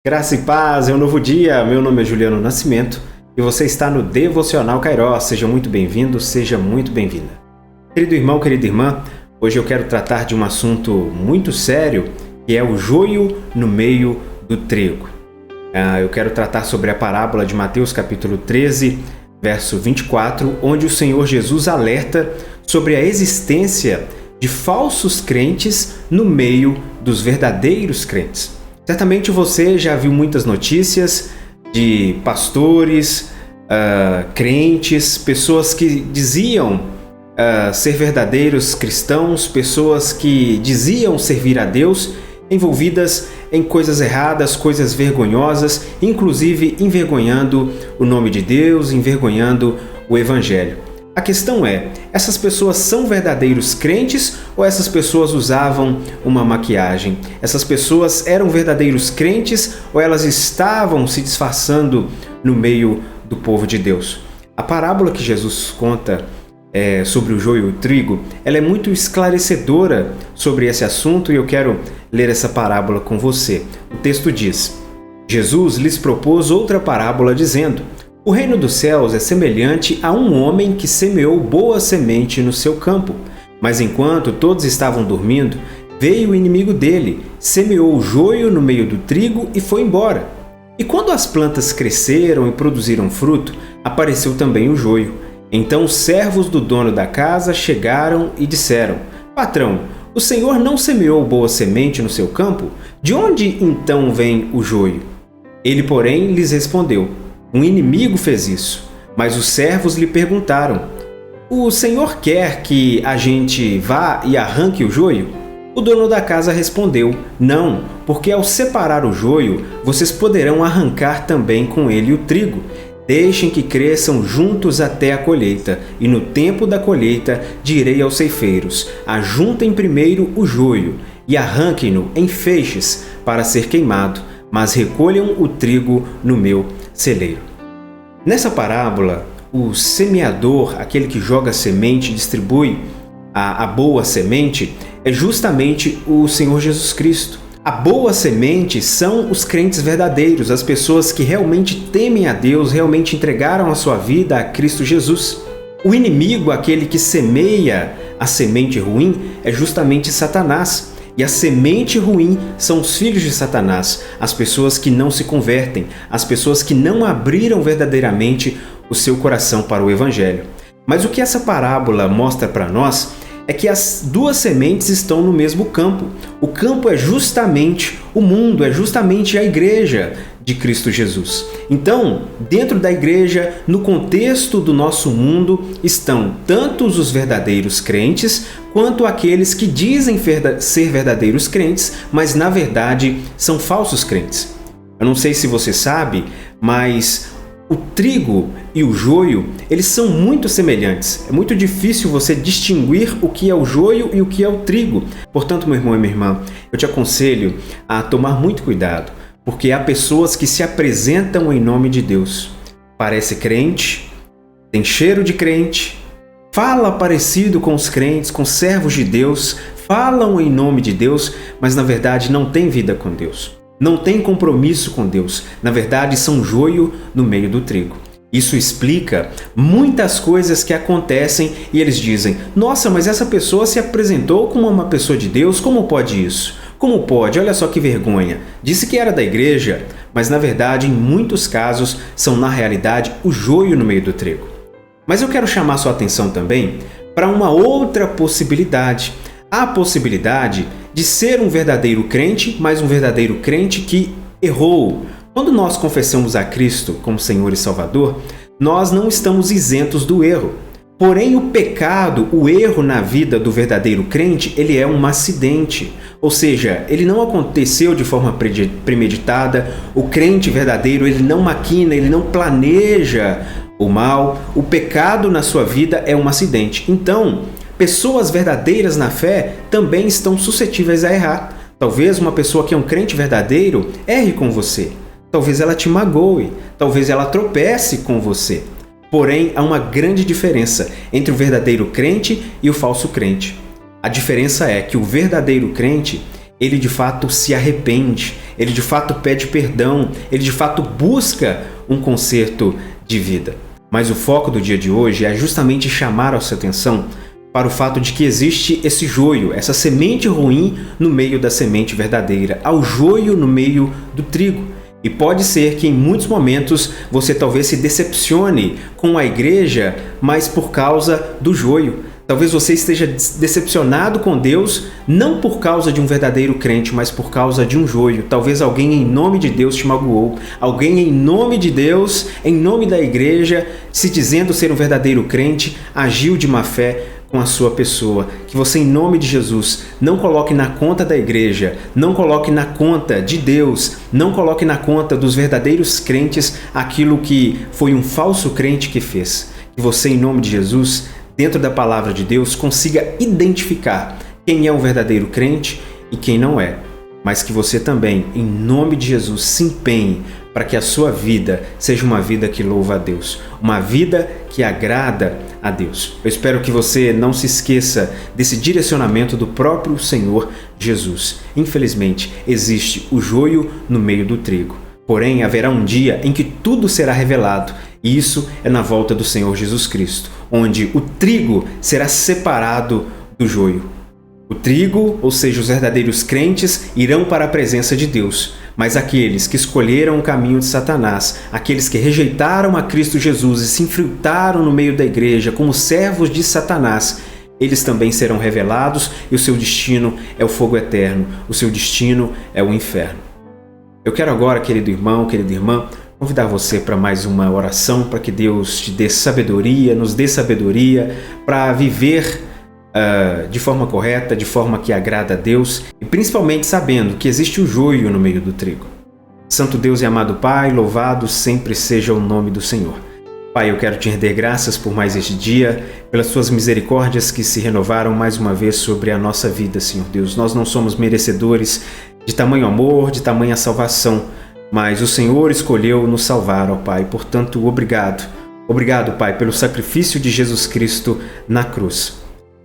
Graça e paz, é um novo dia. Meu nome é Juliano Nascimento e você está no Devocional Kairós. Seja muito bem-vindo, seja muito bem-vinda. Querido irmão, querida irmã, hoje eu quero tratar de um assunto muito sério, que é o joio no meio do trigo. Eu quero tratar sobre a parábola de Mateus capítulo 13, verso 24, onde o Senhor Jesus alerta sobre a existência de falsos crentes no meio dos verdadeiros crentes. Certamente você já viu muitas notícias de pastores, crentes, pessoas que diziam ser verdadeiros cristãos, pessoas que diziam servir a Deus, envolvidas em coisas erradas, coisas vergonhosas, inclusive envergonhando o nome de Deus, envergonhando o Evangelho. A questão é, essas pessoas são verdadeiros crentes ou essas pessoas usavam uma maquiagem? Essas pessoas eram verdadeiros crentes ou elas estavam se disfarçando no meio do povo de Deus? A parábola que Jesus conta sobre o joio e o trigo, ela é muito esclarecedora sobre esse assunto e eu quero ler essa parábola com você. O texto diz: Jesus lhes propôs outra parábola dizendo: o reino dos céus é semelhante a um homem que semeou boa semente no seu campo. Mas enquanto todos estavam dormindo, veio o inimigo dele, semeou o joio no meio do trigo e foi embora. E quando as plantas cresceram e produziram fruto, apareceu também o joio. Então os servos do dono da casa chegaram e disseram: Patrão, o senhor não semeou boa semente no seu campo? De onde então vem o joio? Ele, porém, lhes respondeu: um inimigo fez isso. Mas os servos lhe perguntaram: o senhor quer que a gente vá e arranque o joio? O dono da casa respondeu: não, porque ao separar o joio, vocês poderão arrancar também com ele o trigo. Deixem que cresçam juntos até a colheita, e no tempo da colheita direi aos ceifeiros: ajuntem primeiro o joio e arranquem-no em feixes para ser queimado, mas recolham o trigo no meu celeiro. Nessa parábola, o semeador, aquele que joga semente, distribui a boa semente, é justamente o Senhor Jesus Cristo. A boa semente são os crentes verdadeiros, as pessoas que realmente temem a Deus, realmente entregaram a sua vida a Cristo Jesus. O inimigo, aquele que semeia a semente ruim, é justamente Satanás. E a semente ruim são os filhos de Satanás, as pessoas que não se convertem, as pessoas que não abriram verdadeiramente o seu coração para o Evangelho. Mas o que essa parábola mostra para nós é que as duas sementes estão no mesmo campo. O campo é justamente o mundo, é justamente a igreja de Cristo Jesus. Então, dentro da igreja, no contexto do nosso mundo, estão tanto os verdadeiros crentes, quanto aqueles que dizem ser verdadeiros crentes, mas na verdade são falsos crentes. Eu não sei se você sabe, mas o trigo e o joio, eles são muito semelhantes. É muito difícil você distinguir o que é o joio e o que é o trigo. Portanto, meu irmão e minha irmã, eu te aconselho a tomar muito cuidado, porque há pessoas que se apresentam em nome de Deus. Parece crente, tem cheiro de crente, fala parecido com os crentes, com servos de Deus, falam em nome de Deus, mas na verdade não tem vida com Deus. Não tem compromisso com Deus. Na verdade, são joio no meio do trigo. Isso explica muitas coisas que acontecem e eles dizem: nossa, mas essa pessoa se apresentou como uma pessoa de Deus, como pode isso? Como pode? Olha só que vergonha. Disse que era da igreja, mas na verdade, em muitos casos, são na realidade o joio no meio do trigo. Mas eu quero chamar sua atenção também para uma outra possibilidade. Há a possibilidade de ser um verdadeiro crente, mas um verdadeiro crente que errou. Quando nós confessamos a Cristo como Senhor e Salvador, nós não estamos isentos do erro. Porém, o pecado, o erro na vida do verdadeiro crente, ele é um acidente. Ou seja, ele não aconteceu de forma premeditada. O crente verdadeiro, ele não maquina, ele não planeja o mal. O pecado na sua vida é um acidente. Então, pessoas verdadeiras na fé também estão suscetíveis a errar. Talvez uma pessoa que é um crente verdadeiro erre com você. Talvez ela te magoe. Talvez ela tropece com você. Porém, há uma grande diferença entre o verdadeiro crente e o falso crente. A diferença é que o verdadeiro crente, ele de fato se arrepende, ele de fato pede perdão, ele de fato busca um conserto de vida. Mas o foco do dia de hoje é justamente chamar a sua atenção para o fato de que existe esse joio, essa semente ruim no meio da semente verdadeira, ao joio no meio do trigo. E pode ser que em muitos momentos você talvez se decepcione com a igreja, mas por causa do joio. Talvez você esteja decepcionado com Deus, não por causa de um verdadeiro crente, mas por causa de um joio. Talvez alguém em nome de Deus te magoou, alguém em nome de Deus, em nome da igreja, se dizendo ser um verdadeiro crente, agiu de má fé com a sua pessoa. Que você, em nome de Jesus, não coloque na conta da igreja, não coloque na conta de Deus, não coloque na conta dos verdadeiros crentes aquilo que foi um falso crente que fez. Que você, em nome de Jesus, dentro da palavra de Deus, consiga identificar quem é um verdadeiro crente e quem não é. Mas que você também, em nome de Jesus, se empenhe para que a sua vida seja uma vida que louva a Deus, uma vida que agrada a Deus. Eu espero que você não se esqueça desse direcionamento do próprio Senhor Jesus. Infelizmente, existe o joio no meio do trigo. Porém, haverá um dia em que tudo será revelado, e isso é na volta do Senhor Jesus Cristo, onde o trigo será separado do joio. O trigo, ou seja, os verdadeiros crentes, irão para a presença de Deus, mas aqueles que escolheram o caminho de Satanás, aqueles que rejeitaram a Cristo Jesus e se infiltraram no meio da igreja como servos de Satanás, eles também serão revelados e o seu destino é o fogo eterno, o seu destino é o inferno. Eu quero agora, querido irmão, querida irmã, convidar você para mais uma oração, para que Deus te dê sabedoria, nos dê sabedoria para viver de forma correta, de forma que agrada a Deus, e principalmente sabendo que existe o joio no meio do trigo. Santo Deus e amado Pai, louvado sempre seja o nome do Senhor. Pai, eu quero te render graças por mais este dia, pelas suas misericórdias que se renovaram mais uma vez sobre a nossa vida, Senhor Deus. Nós não somos merecedores de tamanho amor, de tamanha salvação, mas o Senhor escolheu nos salvar, ó Pai. Portanto, obrigado. Obrigado, Pai, pelo sacrifício de Jesus Cristo na cruz.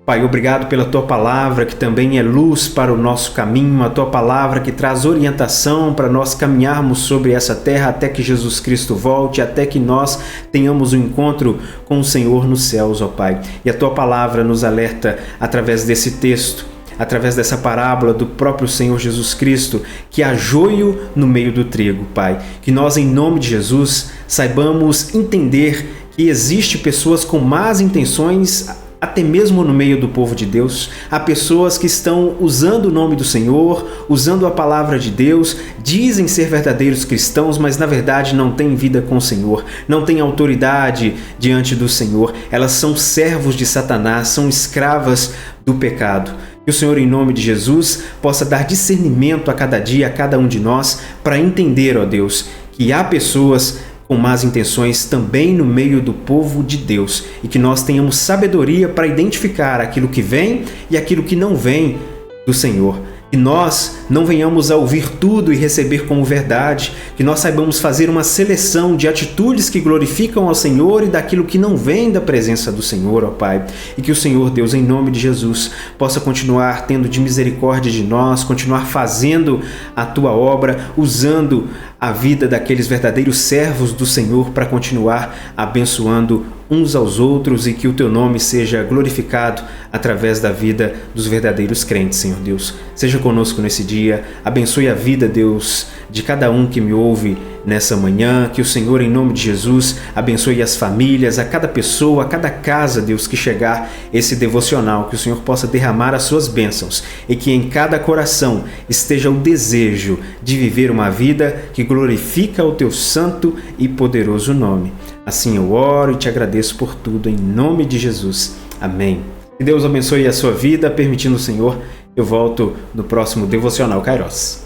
Pai, obrigado pela Tua Palavra, que também é luz para o nosso caminho, a Tua Palavra que traz orientação para nós caminharmos sobre essa terra até que Jesus Cristo volte, até que nós tenhamos um encontro com o Senhor nos céus, ó Pai. E a Tua Palavra nos alerta através desse texto, através dessa parábola do próprio Senhor Jesus Cristo, que há joio no meio do trigo, Pai. Que nós, em nome de Jesus, saibamos entender que existe pessoas com más intenções, até mesmo no meio do povo de Deus. Há pessoas que estão usando o nome do Senhor, usando a palavra de Deus, dizem ser verdadeiros cristãos, mas na verdade não têm vida com o Senhor, não têm autoridade diante do Senhor. Elas são servos de Satanás, são escravas do pecado. Que o Senhor, em nome de Jesus, possa dar discernimento a cada dia, a cada um de nós, para entender, ó Deus, que há pessoas com más intenções também no meio do povo de Deus, e que nós tenhamos sabedoria para identificar aquilo que vem e aquilo que não vem do Senhor. Que nós não venhamos a ouvir tudo e receber como verdade, que nós saibamos fazer uma seleção de atitudes que glorificam ao Senhor e daquilo que não vem da presença do Senhor, ó Pai. E que o Senhor, Deus, em nome de Jesus, possa continuar tendo de misericórdia de nós, continuar fazendo a Tua obra, usando a vida daqueles verdadeiros servos do Senhor para continuar abençoando uns aos outros, e que o Teu nome seja glorificado através da vida dos verdadeiros crentes, Senhor Deus. Seja conosco nesse dia, abençoe a vida, Deus, de cada um que me ouve nessa manhã, que o Senhor, em nome de Jesus, abençoe as famílias, a cada pessoa, a cada casa, Deus, que chegar esse devocional, que o Senhor possa derramar as suas bênçãos e que em cada coração esteja o desejo de viver uma vida que glorifica o Teu santo e poderoso nome. Assim eu oro e te agradeço por tudo, em nome de Jesus. Amém. Que Deus abençoe a sua vida, permitindo o Senhor, eu volto no próximo Devocional Kairos.